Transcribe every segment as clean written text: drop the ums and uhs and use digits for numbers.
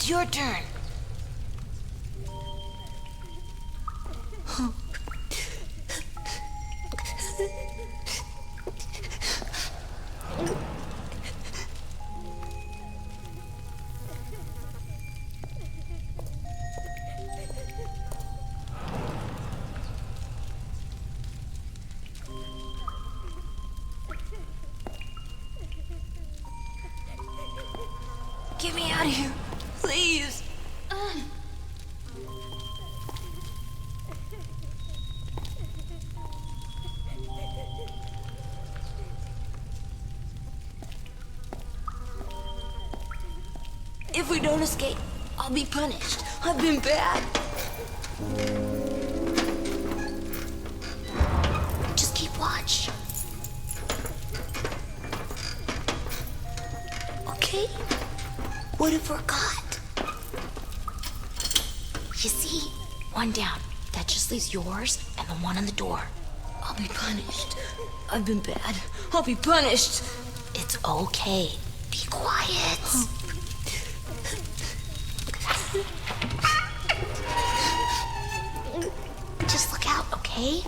It's your turn. Get me out of here, please. If we don't escape, I'll be punished. I've been bad. Just keep watch. Okay? What if we're caught? You see? One down. That just leaves yours and the one on the door. I'll be punished. I've been bad. I'll be punished. It's okay. Be quiet. Just look out, okay?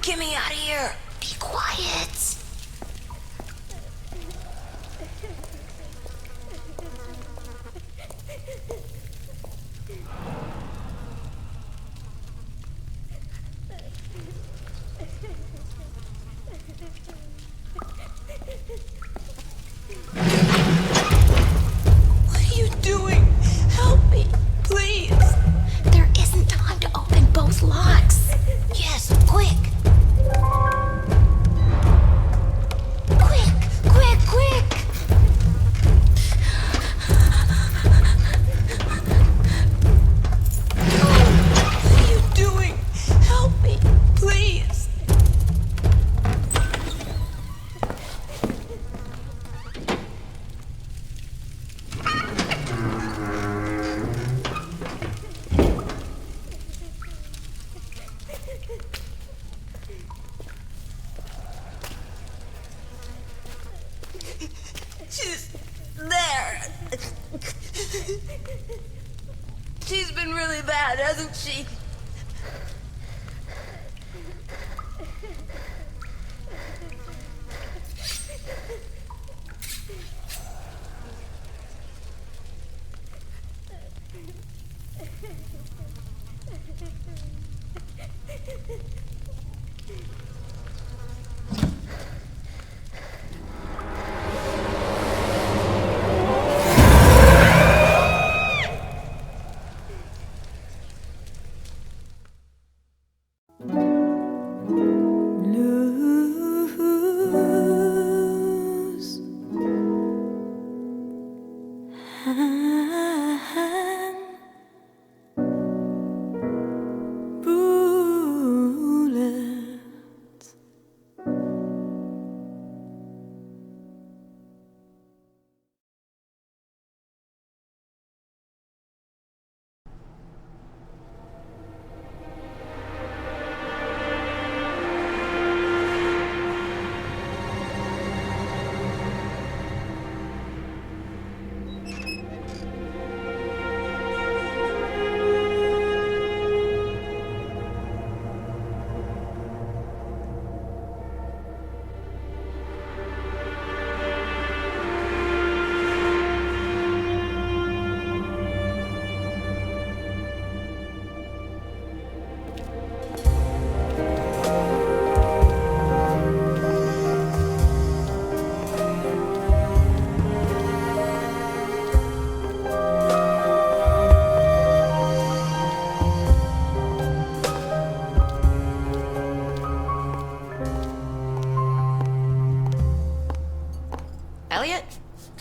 Get me out of here! Be quiet! What are you doing? Help me, please! There isn't time to open both locks. Yes, quick! Quick! What are you doing? Help me, please! She's there. She's been really bad, hasn't she?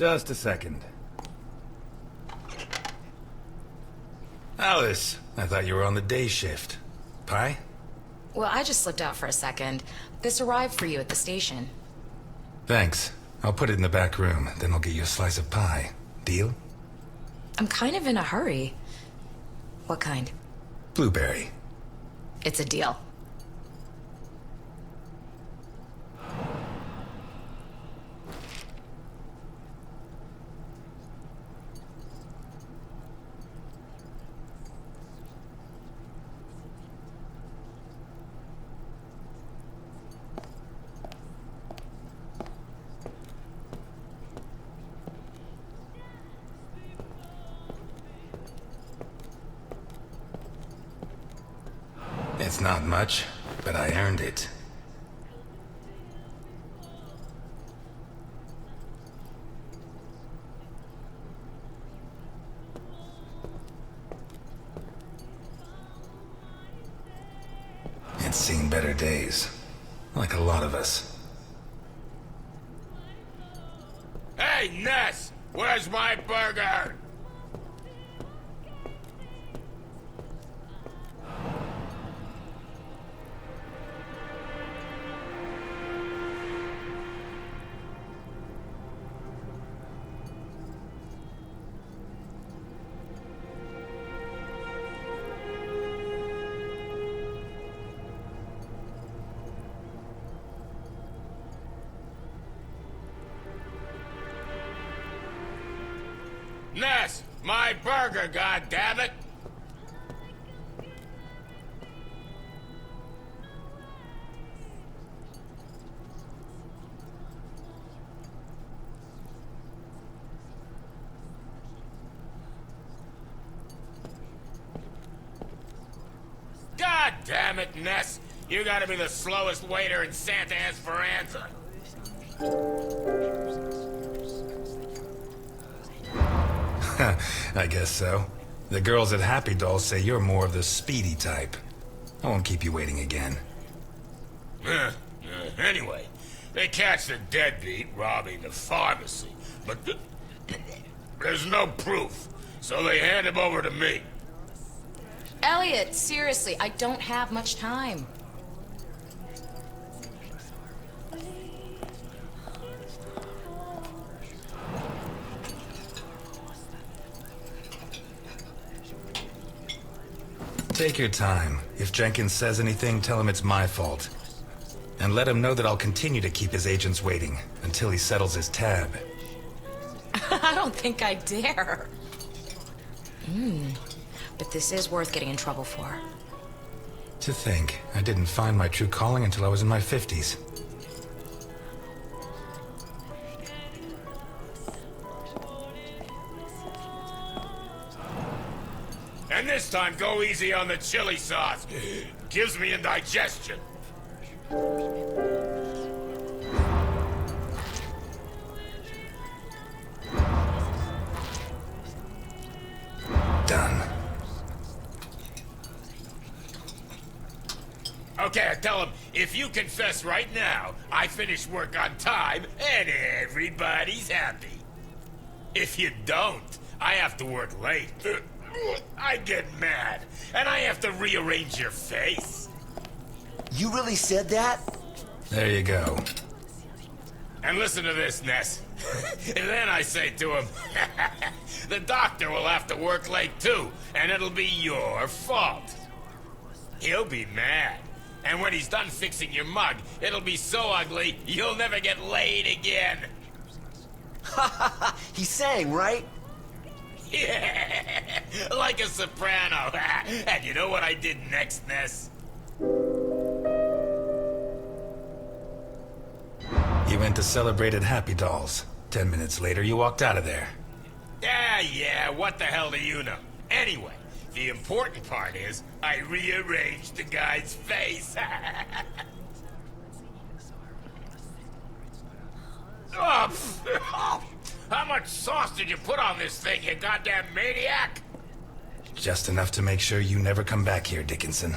Just a second. Alice, I thought you were on the day shift. Pie? Well, I just slipped out for a second. This arrived for you at the station. Thanks. I'll put it in the back room, then I'll get you a slice of pie. Deal? I'm kind of in a hurry. What kind? Blueberry. It's a deal. It's not much, but I earned it. It's seen better days. Like a lot of us. Hey, Ness! Where's my burger? Ness! My burger, goddammit! God damn it, Ness! You gotta be the slowest waiter in Santa Esperanza. I guess so. The girls at Happy Dolls say you're more of the speedy type. I won't keep you waiting again. Anyway, they catch the deadbeat robbing the pharmacy, but there's no proof, so they hand him over to me. Elliot, seriously, I don't have much time. Take your time. If Jenkins says anything, tell him it's my fault. And let him know that I'll continue to keep his agents waiting until he settles his tab. I don't think I dare. But this is worth getting in trouble for. To think, I didn't find my true calling until I was in my 50s. And this time, go easy on the chili sauce. Gives me indigestion. Done. Okay, I tell him, if you confess right now, I finish work on time and everybody's happy. If you don't, I have to work late. I get mad, and I have to rearrange your face. You really said that? There you go. And listen to this, Ness. And then I say to him, the doctor will have to work late too, and it'll be your fault. He'll be mad. And when he's done fixing your mug, it'll be so ugly, you'll never get laid again. He sang, right? Yeah, like a soprano. And you know what I did next, Ness? You went to celebrate at Happy Dolls. 10 minutes later, you walked out of there. Yeah, what the hell do you know? Anyway, the important part is, I rearranged the guy's face. Oh, how much sauce did you put on this thing, you goddamn maniac? Just enough to make sure you never come back here, Dickinson.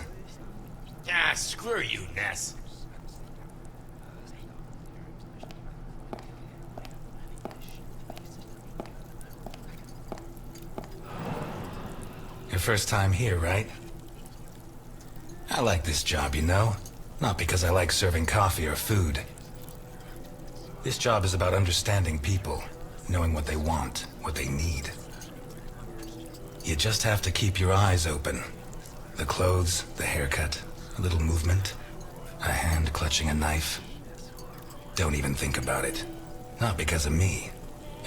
Ah, screw you, Ness. first time here, right? I like this job, you know? Not because I like serving coffee or food. This job is about understanding people, knowing what they want, what they need. You just have to keep your eyes open. The clothes, the haircut, a little movement, a hand clutching a knife. Don't even think about it. Not because of me.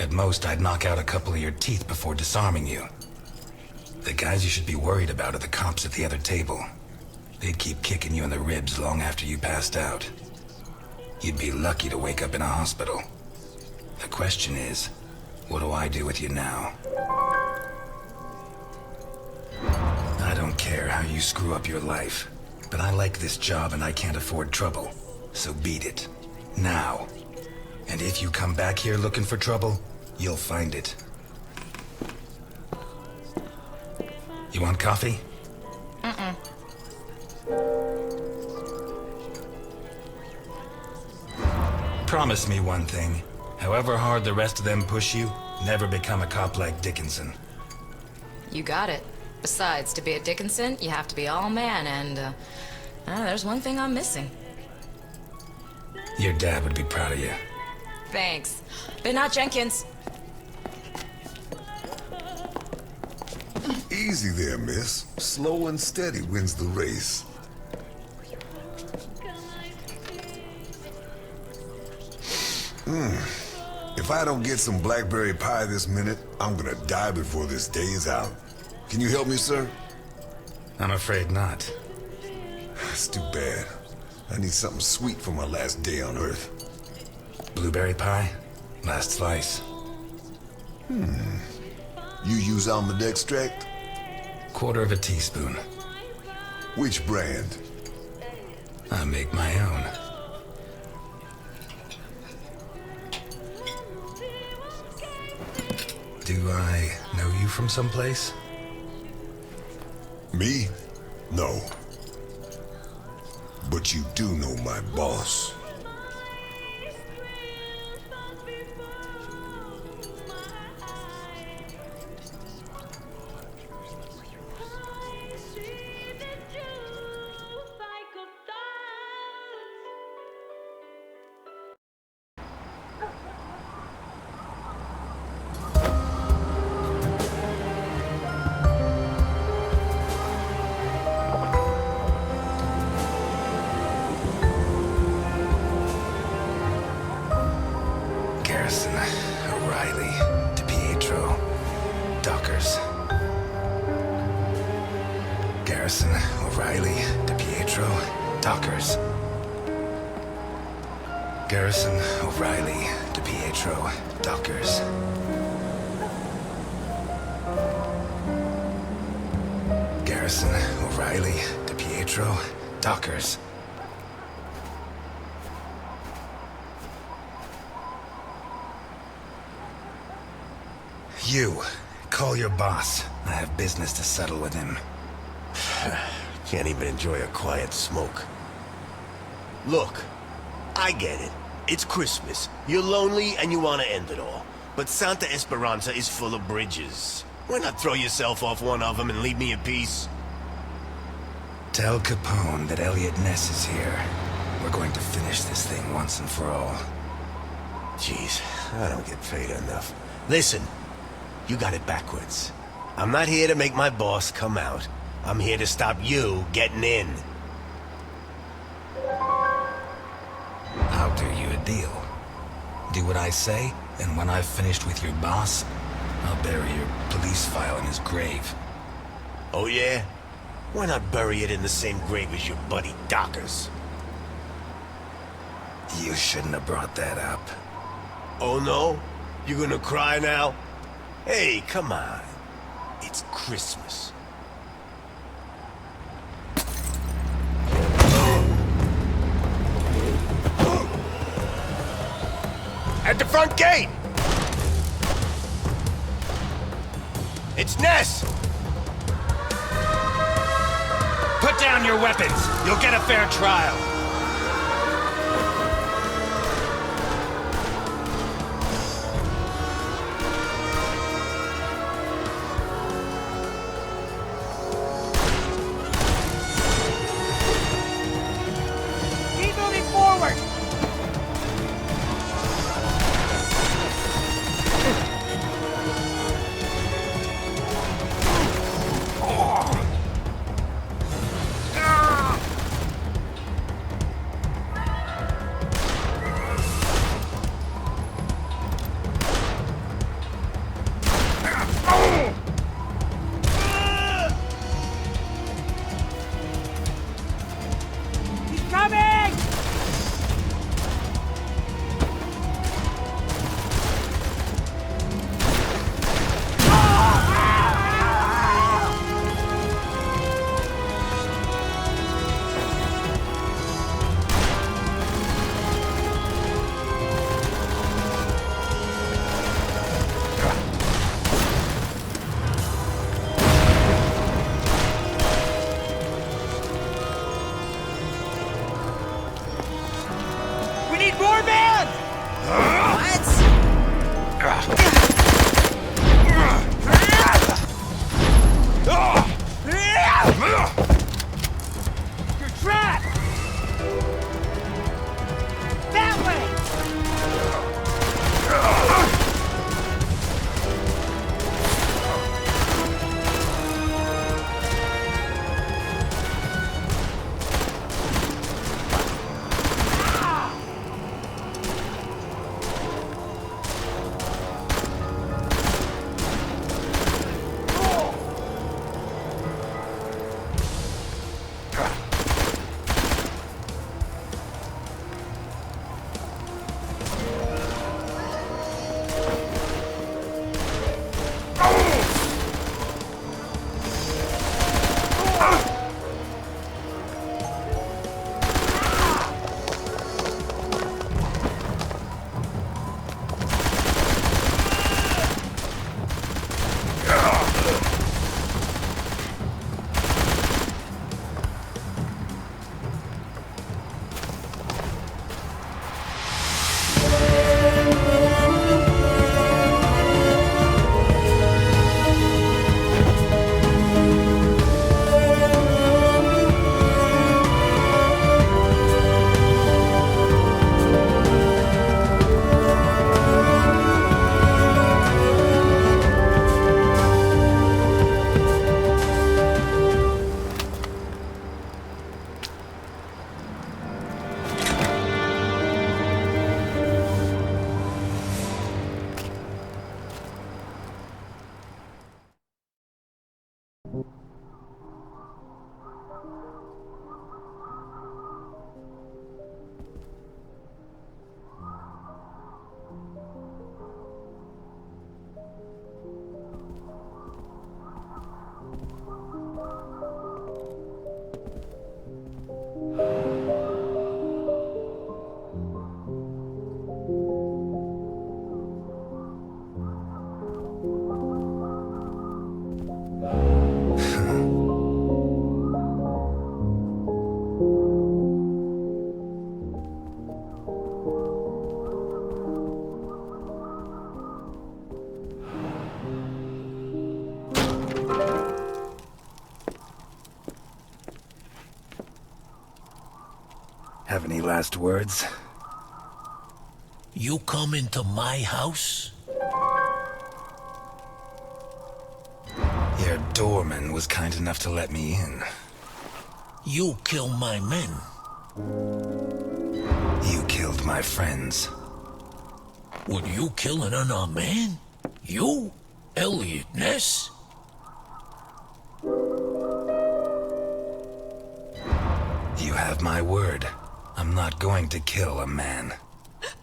At most, I'd knock out a couple of your teeth before disarming you. The guys you should be worried about are the cops at the other table. They'd keep kicking you in the ribs long after you passed out. You'd be lucky to wake up in a hospital. The question is, what do I do with you now? I don't care how you screw up your life, but I like this job and I can't afford trouble. So beat it. Now. And if you come back here looking for trouble, you'll find it. You want coffee? Mm-mm. Promise me one thing. However hard the rest of them push you, never become a cop like Dickinson. You got it. Besides, to be a Dickinson, you have to be all man, and, there's one thing I'm missing. Your dad would be proud of you. Thanks. But not Jenkins. Easy there, miss. Slow and steady wins the race. If I don't get some blackberry pie this minute, I'm gonna die before this day is out. Can you help me, sir? I'm afraid not. It's too bad. I need something sweet for my last day on Earth. Blueberry pie? Last slice. You use almond extract? Quarter of a teaspoon. Which brand? I make my own. Do I know you from someplace? Me? No. But you do know my boss. Garrison, O'Reilly, DePietro, Dockers. Garrison, O'Reilly, DePietro, Dockers. You, call your boss. I have business to settle with him. Can't even enjoy a quiet smoke. Look, I get it. It's Christmas. You're lonely and you want to end it all. But Santa Esperanza is full of bridges. Why not throw yourself off one of them and leave me in peace? Tell Capone that Elliot Ness is here. We're going to finish this thing once and for all. Jeez, I don't get paid enough. Listen, you got it backwards. I'm not here to make my boss come out. I'm here to stop you getting in. I'll do you a deal. Do what I say, and when I've finished with your boss, I'll bury your police file in his grave. Oh yeah? Why not bury it in the same grave as your buddy Dockers? You shouldn't have brought that up. Oh no? You gonna cry now? Hey, come on. It's Christmas. At the front gate! It's Ness! Put down your weapons! You'll get a fair trial! any last words? You come into my house? Your doorman was kind enough to let me in. You kill my men. You killed my friends. Would you kill an unarmed man? You? Elliot Ness? You have my word. I'm not going to kill a man.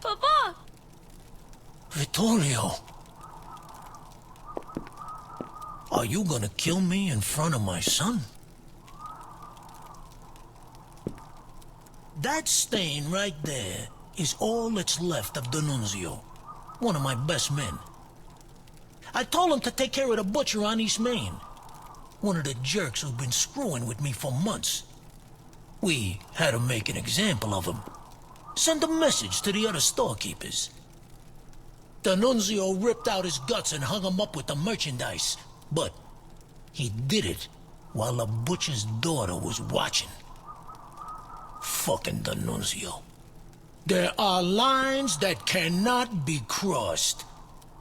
Papa! Vittorio! Are you gonna kill me in front of my son? That stain right there is all that's left of D'Annunzio, one of my best men. I told him to take care of the butcher on East Main, one of the jerks who've been screwing with me for months. We had to make an example of him. Send a message to the other storekeepers. D'Annunzio ripped out his guts and hung him up with the merchandise, but he did it while the butcher's daughter was watching. Fucking D'Annunzio. There are lines that cannot be crossed.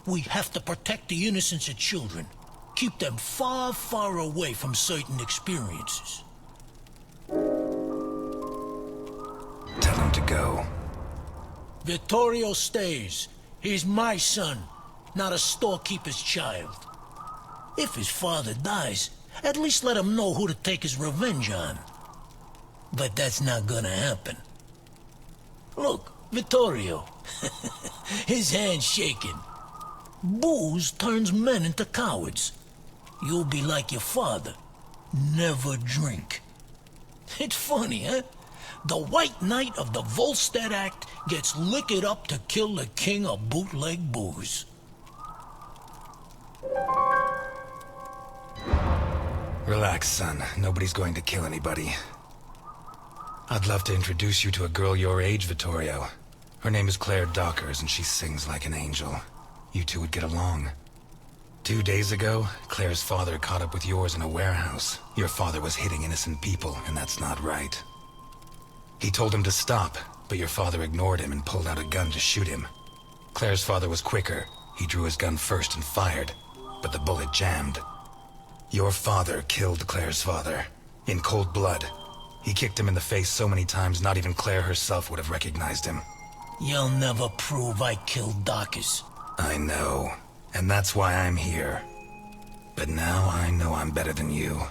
We have to protect the innocence of children. Keep them far, far away from certain experiences. Tell him to go. Vittorio stays. He's my son, not a storekeeper's child. If his father dies, at least let him know who to take his revenge on. But that's not gonna happen. Look, Vittorio. His hand's shaking. Booze turns men into cowards. You'll be like your father. Never drink. It's funny, huh? The White Knight of the Volstead Act gets liquored up to kill the king of bootleg booze. Relax, son. Nobody's going to kill anybody. I'd love to introduce you to a girl your age, Vittorio. Her name is Claire Dockers, and she sings like an angel. You two would get along. 2 days ago, Claire's father caught up with yours in a warehouse. Your father was hitting innocent people, and that's not right. He told him to stop, but your father ignored him and pulled out a gun to shoot him. Claire's father was quicker. He drew his gun first and fired, but the bullet jammed. Your father killed Claire's father, in cold blood. He kicked him in the face so many times not even Claire herself would have recognized him. You'll never prove I killed Dockers. I know, and that's why I'm here. But now I know I'm better than you.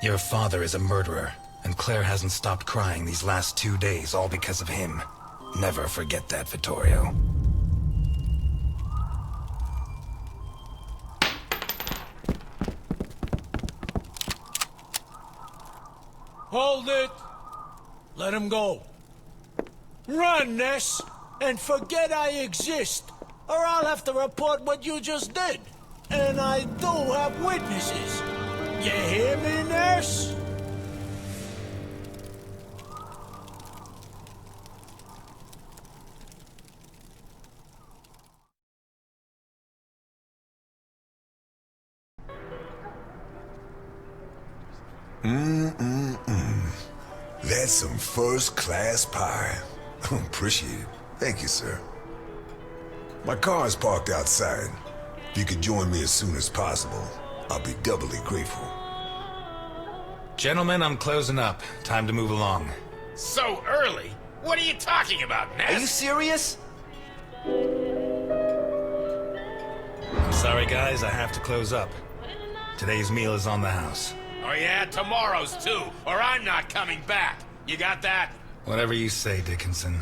Your father is a murderer, and Claire hasn't stopped crying these last 2 days, all because of him. Never forget that, Vittorio. Hold it! Let him go. Run, Ness, and forget I exist, or I'll have to report what you just did. And I do have witnesses. You hear me, Ness? That's some first-class pie. Appreciate it. Thank you, sir. My car is parked outside. If you could join me as soon as possible, I'll be doubly grateful. Gentlemen, I'm closing up. Time to move along. So early? What are you talking about, Ness? Are you serious? I'm sorry, guys. I have to close up. Today's meal is on the house. Oh yeah, tomorrow's too, or I'm not coming back. You got that? Whatever you say, Dickinson.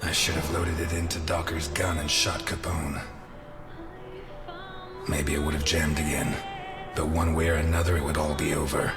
I should have loaded it into Docker's gun and shot Capone. Maybe it would have jammed again, but one way or another it would all be over.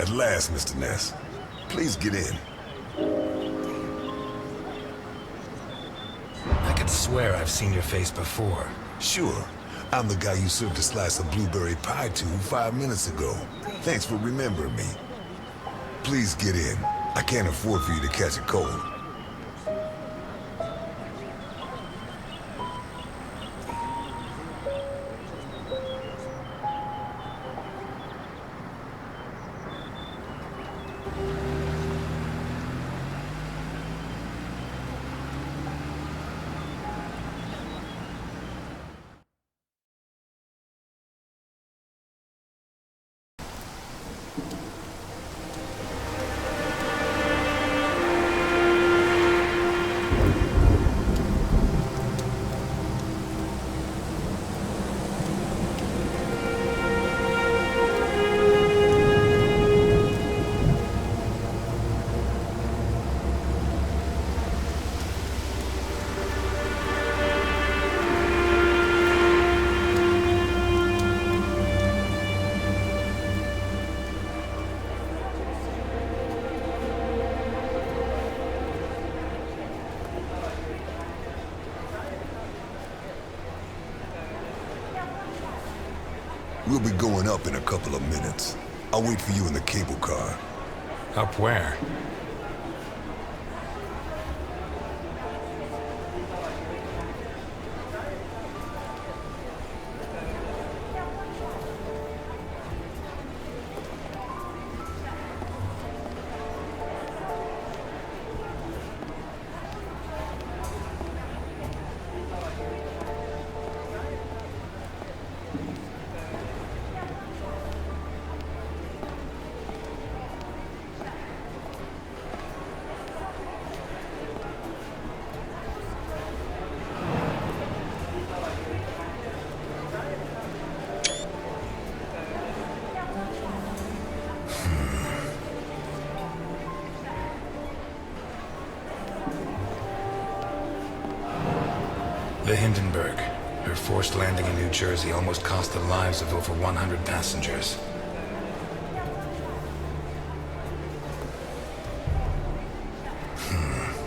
At last, Mr. Ness. Please get in. I could swear I've seen your face before. Sure. I'm the guy you served a slice of blueberry pie to 5 minutes ago. Thanks for remembering me. Please get in. I can't afford for you to catch a cold. We'll be going up in a couple of minutes. I'll wait for you in the cable car. Up where? The Hindenburg. Her forced landing in New Jersey almost cost the lives of over 100 passengers.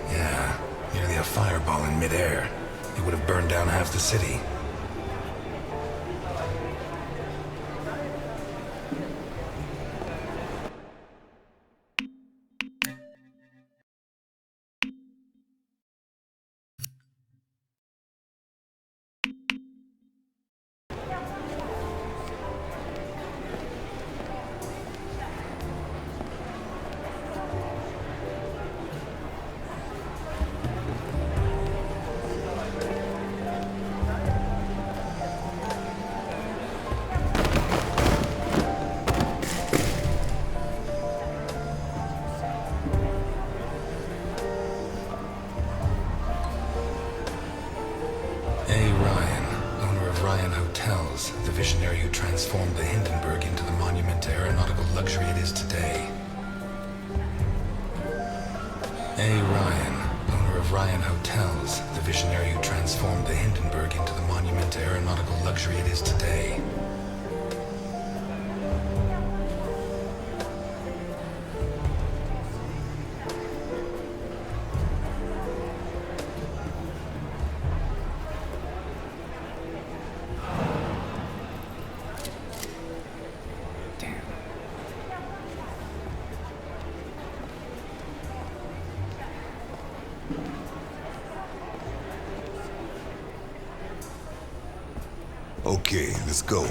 Yeah. Nearly a fireball in midair. It would have burned down half the city. The visionary who transformed the Hindenburg into the monument to aeronautical luxury it is today. A. Ryan, owner of Ryan Hotels, the visionary who transformed the Hindenburg into the monument to aeronautical luxury it is today. Okay, let's go.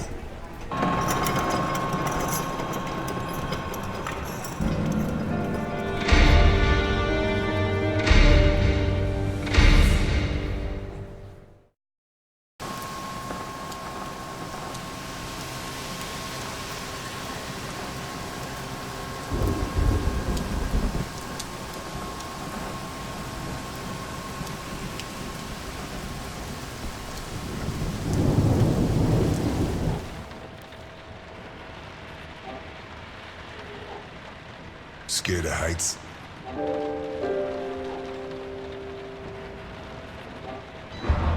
Scared of heights?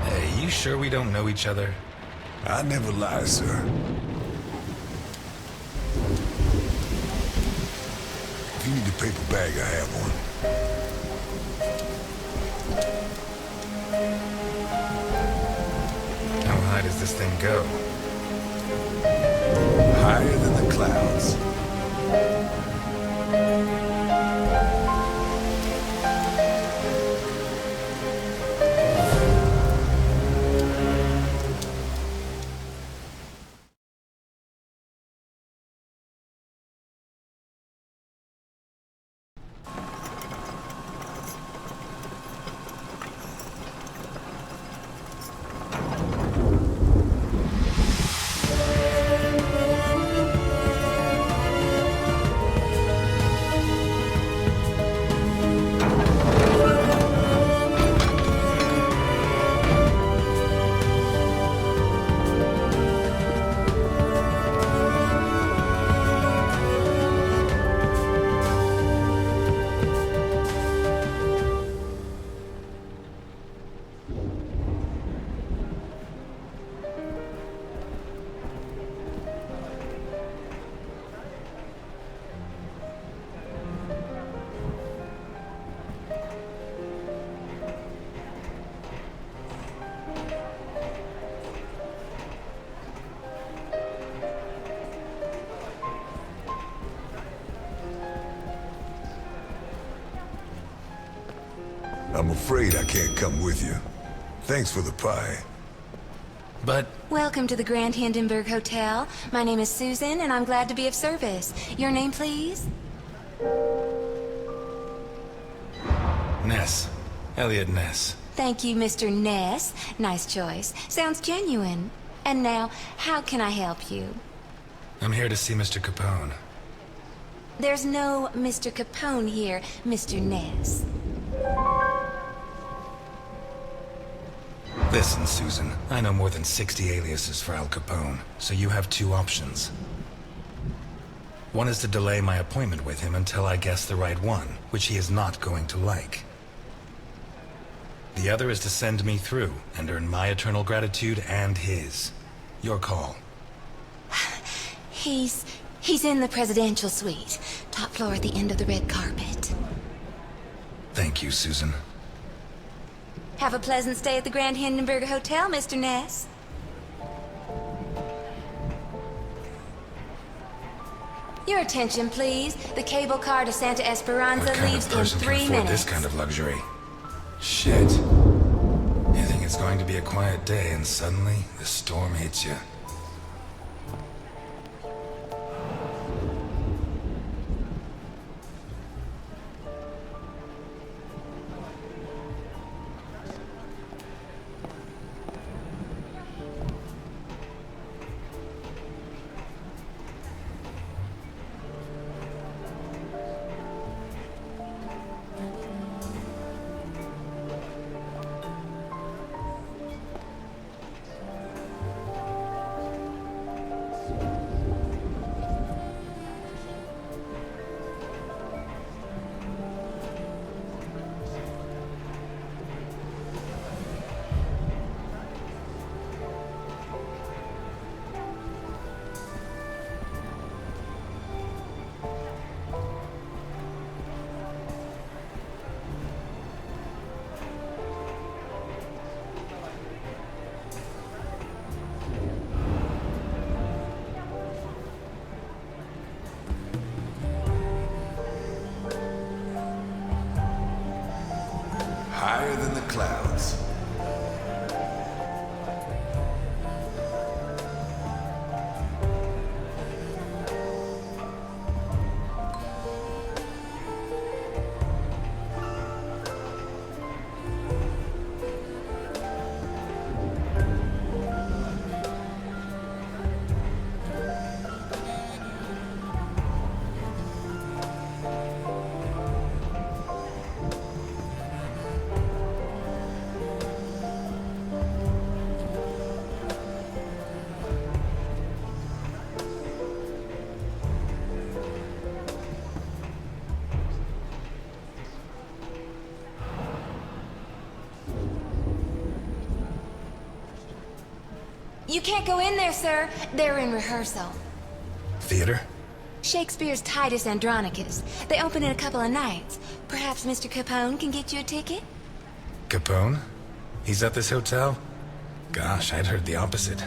Hey, you sure we don't know each other? I never lie, sir. If you need a paper bag, I have one. How high does this thing go? Higher than the clouds. I'm afraid I can't come with you. Thanks for the pie. But Welcome to the Grand Hindenburg Hotel. My name is Susan, and I'm glad to be of service. Your name, please? Ness. Elliot Ness. Thank you, Mr. Ness. Nice choice. Sounds genuine. And now, how can I help you? I'm here to see Mr. Capone. There's no Mr. Capone here, Mr. Ness. Listen, Susan. I know more than 60 aliases for Al Capone, so you have two options. One is to delay my appointment with him until I guess the right one, which he is not going to like. The other is to send me through and earn my eternal gratitude and his. Your call. He's in the presidential suite. Top floor at the end of the red carpet. Thank you, Susan. Have a pleasant stay at the Grand Hindenburg Hotel, Mr. Ness. Your attention, please. The cable car to Santa Esperanza What kind leaves of in person 3 can afford minutes. this kind of luxury? Shit. You think it's going to be a quiet day and suddenly the storm hits you. Higher than the clouds. You can't go in there, sir. They're in rehearsal. Theater? Shakespeare's Titus Andronicus. They open in a couple of nights. Perhaps Mr. Capone can get you a ticket? Capone? He's at this hotel? Gosh, I'd heard the opposite.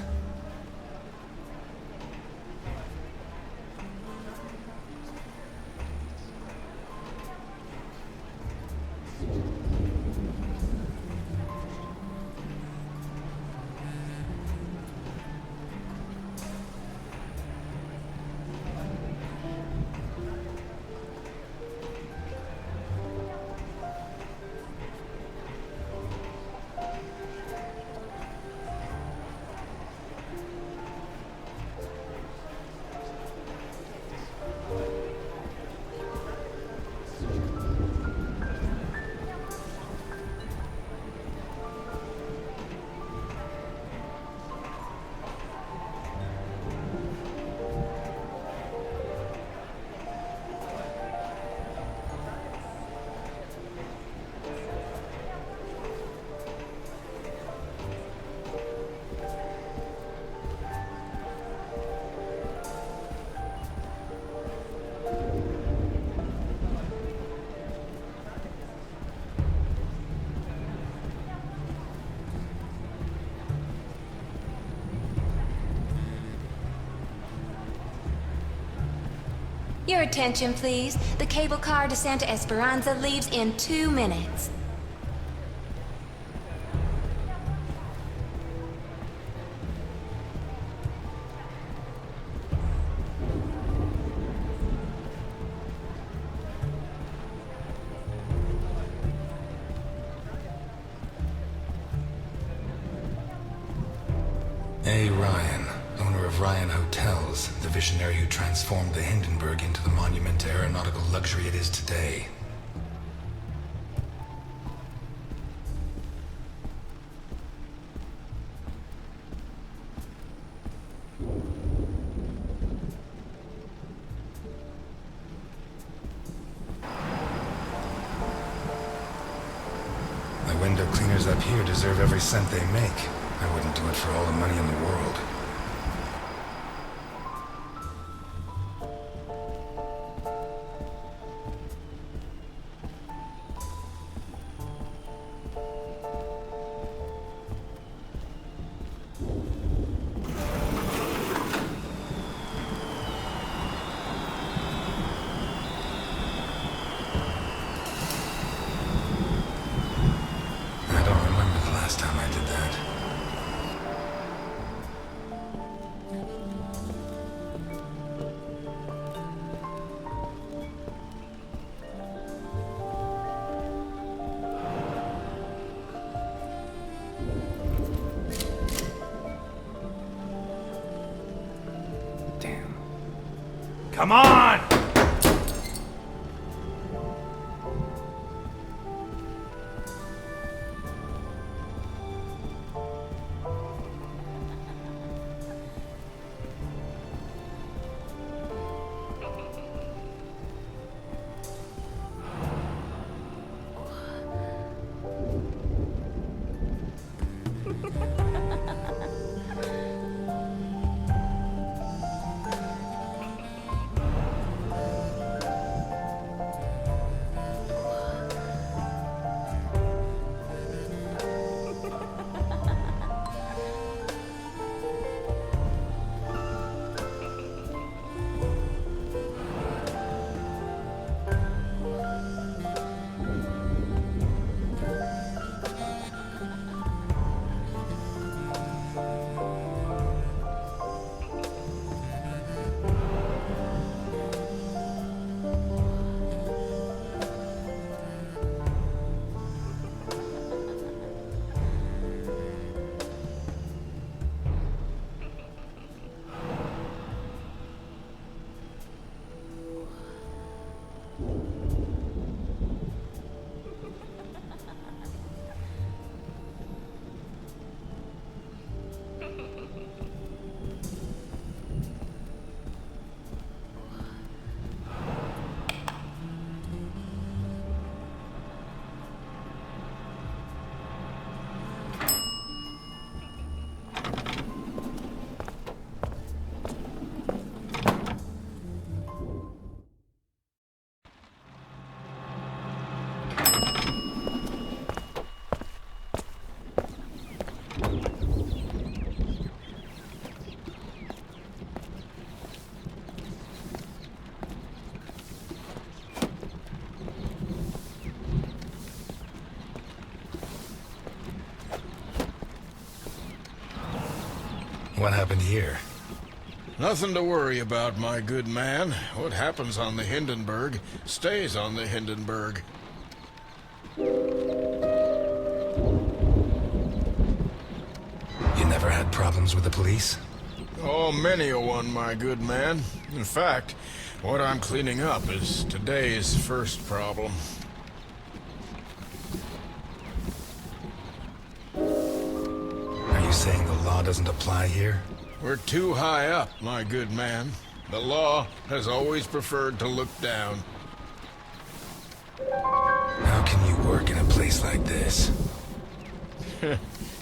Your attention, please. The cable car to Santa Esperanza leaves in 2 minutes. A. Ryan, owner of Ryan Hotels, the visionary who transformed the Hindenburg into the monument to aeronautical luxury it is today. The window cleaners up here deserve every cent they make. I wouldn't do it for all the money in the world. I don't remember the last time I did that. Damn. Come on! What happened here? Nothing to worry about, my good man. What happens on the Hindenburg stays on the Hindenburg. You never had problems with the police? Oh, many a one, my good man. In fact, what I'm cleaning up is today's first problem. Are you saying the law doesn't apply here? We're too high up, my good man. The law has always preferred to look down. How can you work in a place like this?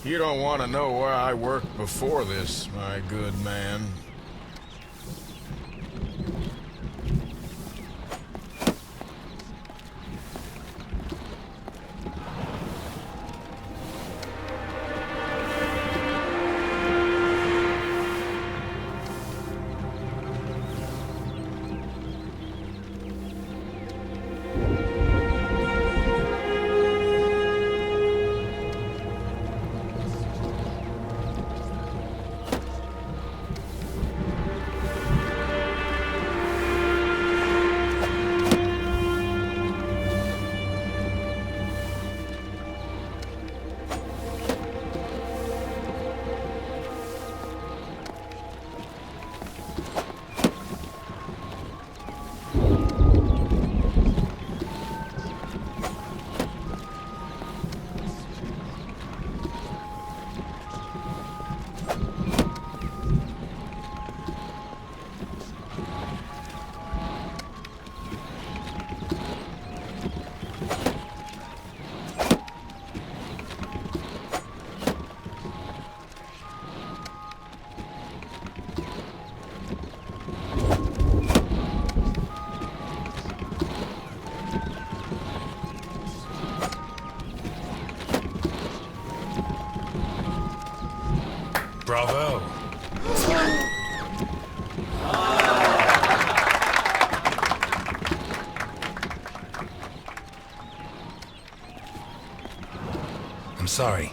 You don't want to know where I worked before this, my good man. Bravo. I'm sorry.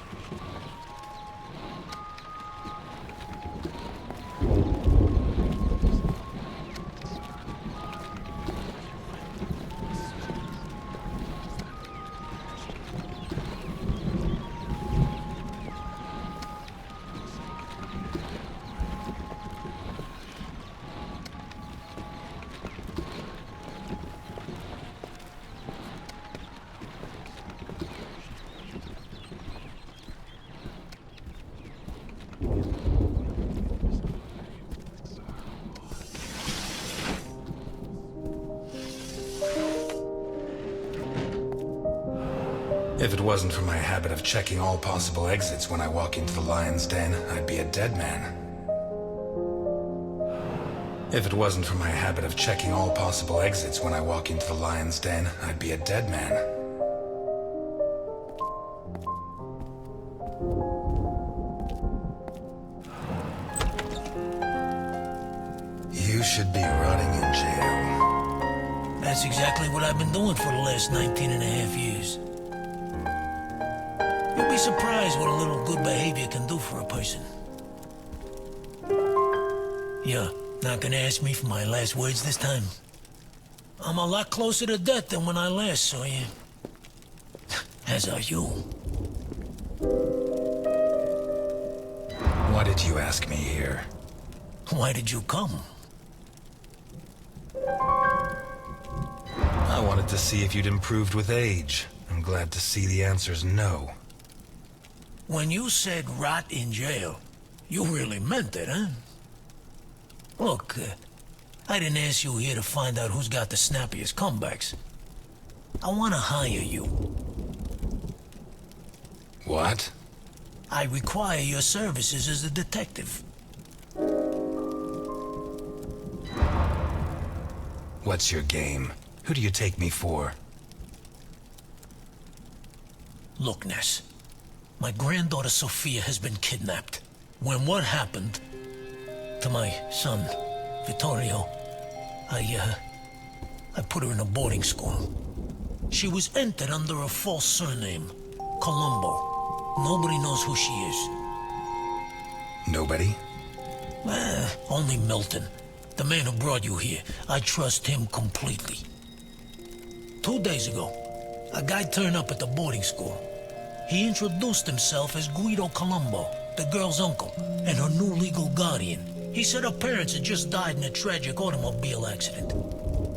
If it wasn't for my habit of checking all possible exits when I walk into the lion's den, I'd be a dead man. If it wasn't for my habit of checking all possible exits when I walk into the lion's den, I'd be a dead man. You should be rotting in jail. That's exactly what I've been doing for the last 19 and a half years. You'll be surprised what a little good behavior can do for a person. You're not gonna ask me for my last words this time? I'm a lot closer to death than when I last saw you. As are you. Why did you ask me here? Why did you come? I wanted to see if you'd improved with age. I'm glad to see the answer's no. When you said rot in jail, you really meant it, huh? Look, I didn't ask you here to find out who's got the snappiest comebacks. I want to hire you. What? I require your services as a detective. What's your game? Who do you take me for? Look, Ness. My granddaughter Sophia has been kidnapped. When what happened to my son, Vittorio, I put her in a boarding school. She was entered under a false surname, Colombo. Nobody knows who she is. Nobody? Only Milton. The man who brought you here. I trust him completely. 2 days ago, a guy turned up at the boarding school. He introduced himself as Guido Colombo, the girl's uncle, and her new legal guardian. He said her parents had just died in a tragic automobile accident.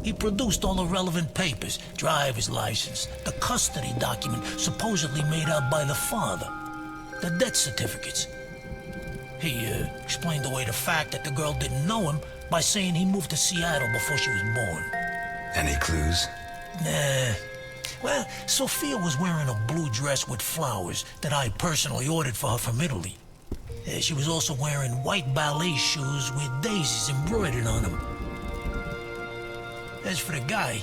He produced all the relevant papers, driver's license, the custody document supposedly made out by the father, the death certificates. He explained away the fact that the girl didn't know him by saying he moved to Seattle before she was born. Any clues? Nah. Well, Sophia was wearing a blue dress with flowers that I personally ordered for her from Italy. She was also wearing white ballet shoes with daisies embroidered on them. As for the guy,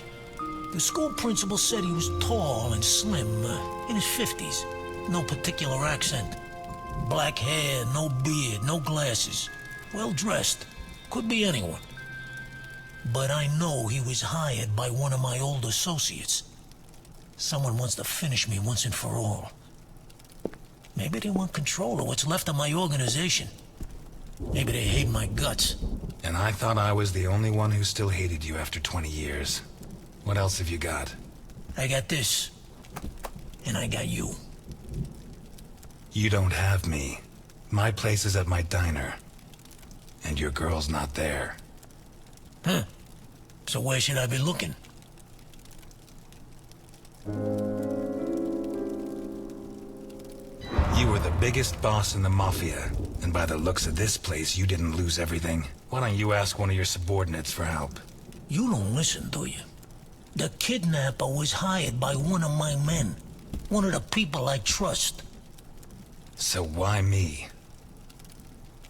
the school principal said he was tall and slim, in his 50s. No particular accent. Black hair, no beard, no glasses. Well dressed. Could be anyone. But I know he was hired by one of my old associates. Someone wants to finish me once and for all. Maybe they want control of what's left of my organization. Maybe they hate my guts. And I thought I was the only one who still hated you after 20 years. What else have you got? I got this. And I got you. You don't have me. My place is at my diner. And your girl's not there. Huh. So where should I be looking? You were the biggest boss in the Mafia, and by the looks of this place, you didn't lose everything. Why don't you ask one of your subordinates for help? You don't listen, do you? The kidnapper was hired by one of my men. One of the people I trust. So why me?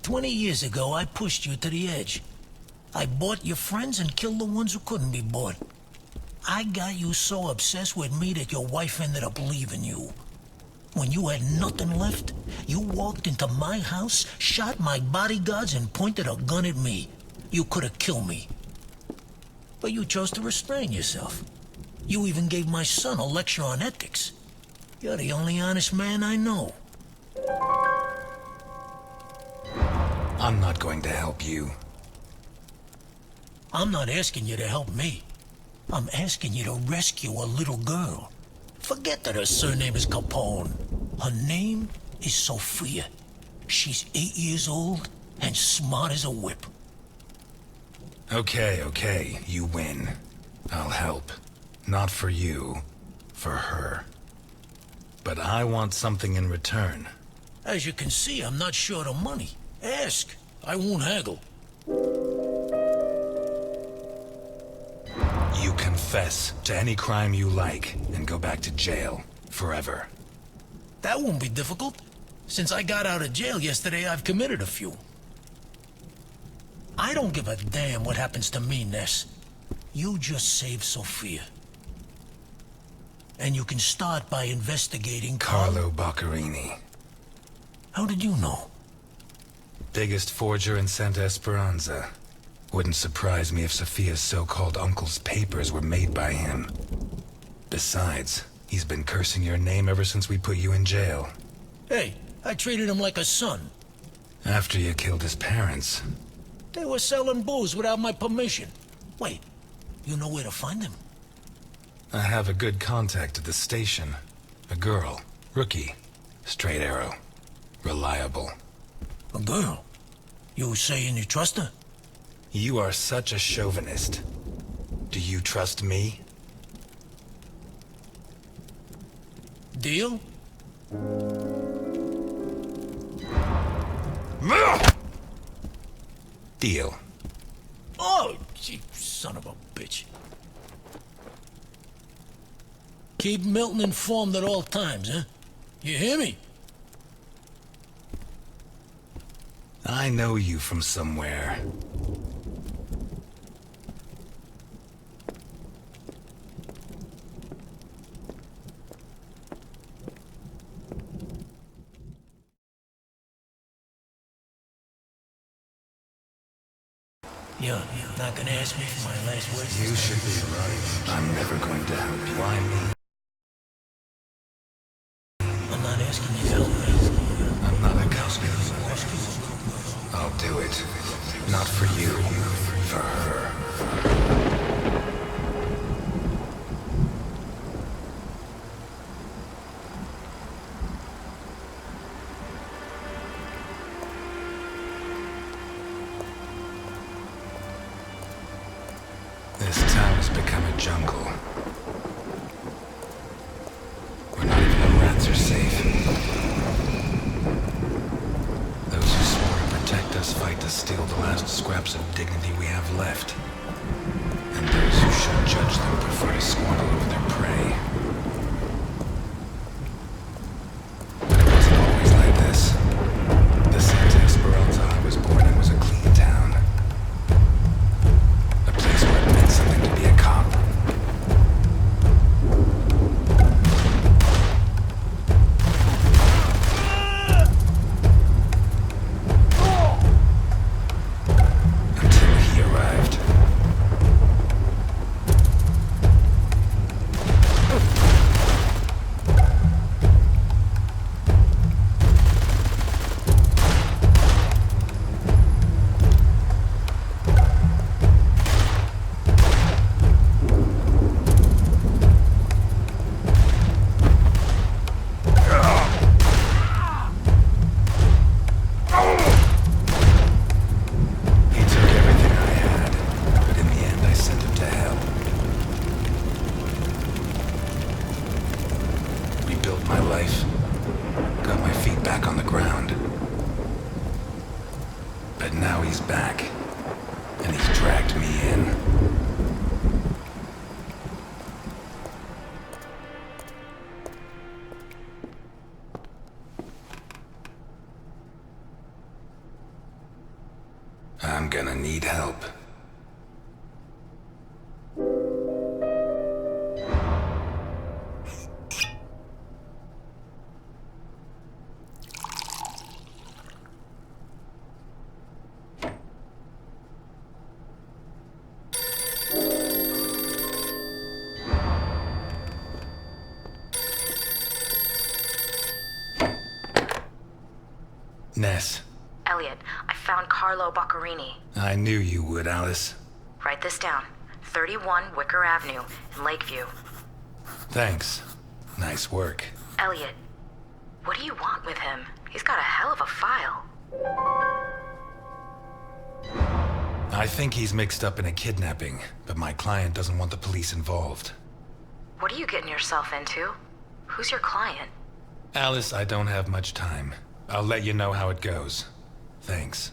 20 years ago, I pushed you to the edge. I bought your friends and killed the ones who couldn't be bought. I got you so obsessed with me that your wife ended up leaving you. When you had nothing left, you walked into my house, shot my bodyguards, and pointed a gun at me. You could have killed me. But you chose to restrain yourself. You even gave my son a lecture on ethics. You're the only honest man I know. I'm not going to help you. I'm not asking you to help me. I'm asking you to rescue a little girl. Forget that her surname is Capone. Her name is Sophia. She's 8 years old and smart as a whip. Okay, you win. I'll help. Not for you, for her. But I want something in return. As you can see, I'm not short of money. Ask. I won't haggle. You confess to any crime you like and go back to jail forever. That won't be difficult. Since I got out of jail yesterday, I've committed a few. I don't give a damn what happens to me, Ness. You just save Sophia. And you can start by investigating Carlo Boccherini. How did you know? Biggest forger in Santa Esperanza. Wouldn't surprise me if Sophia's so-called uncle's papers were made by him. Besides, he's been cursing your name ever since we put you in jail. Hey, I treated him like a son. After you killed his parents. They were selling booze without my permission. Wait, you know where to find them? I have a good contact at the station. A girl. Rookie. Straight arrow. Reliable. A girl? You saying you trust her? You are such a chauvinist. Do you trust me? Deal? Deal. Oh, you son of a bitch. Keep Milton informed at all times, huh? You hear me? I know you from somewhere. You're not gonna ask me for my last words? You should be right. I'm never going to help you. Why me? I'm not asking you to help me. I'm not a coward. I'll do it. Not for you, for her. This town has become a jungle. Where not even the rats are safe. Those who swore to protect us fight to steal the last scraps of dignity we have left. And those who should judge them prefer to squabble over their prey. But it wasn't always like this. The Santa Esperanza I was born in was a clean town. A place where it meant something to be a cop. Until he arrived. He took everything I had, but in the end I sent him to hell. Rebuilt my life, got my feet back on the ground. But now he's back, and he's dragged me in. I'm gonna need help. Ness, Elliot, I found Carlo Boccarini. I knew you would, Alice. Write this down. 31 Wicker Avenue in Lakeview. Thanks. Nice work. Elliot, what do you want with him? He's got a hell of a file. I think he's mixed up in a kidnapping, but my client doesn't want the police involved. What are you getting yourself into? Who's your client? Alice, I don't have much time. I'll let you know how it goes. Thanks.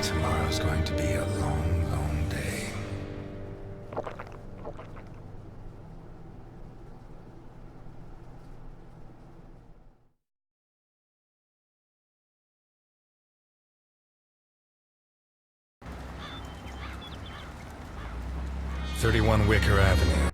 Tomorrow's going to be a long, long day. "31 Wicker Avenue."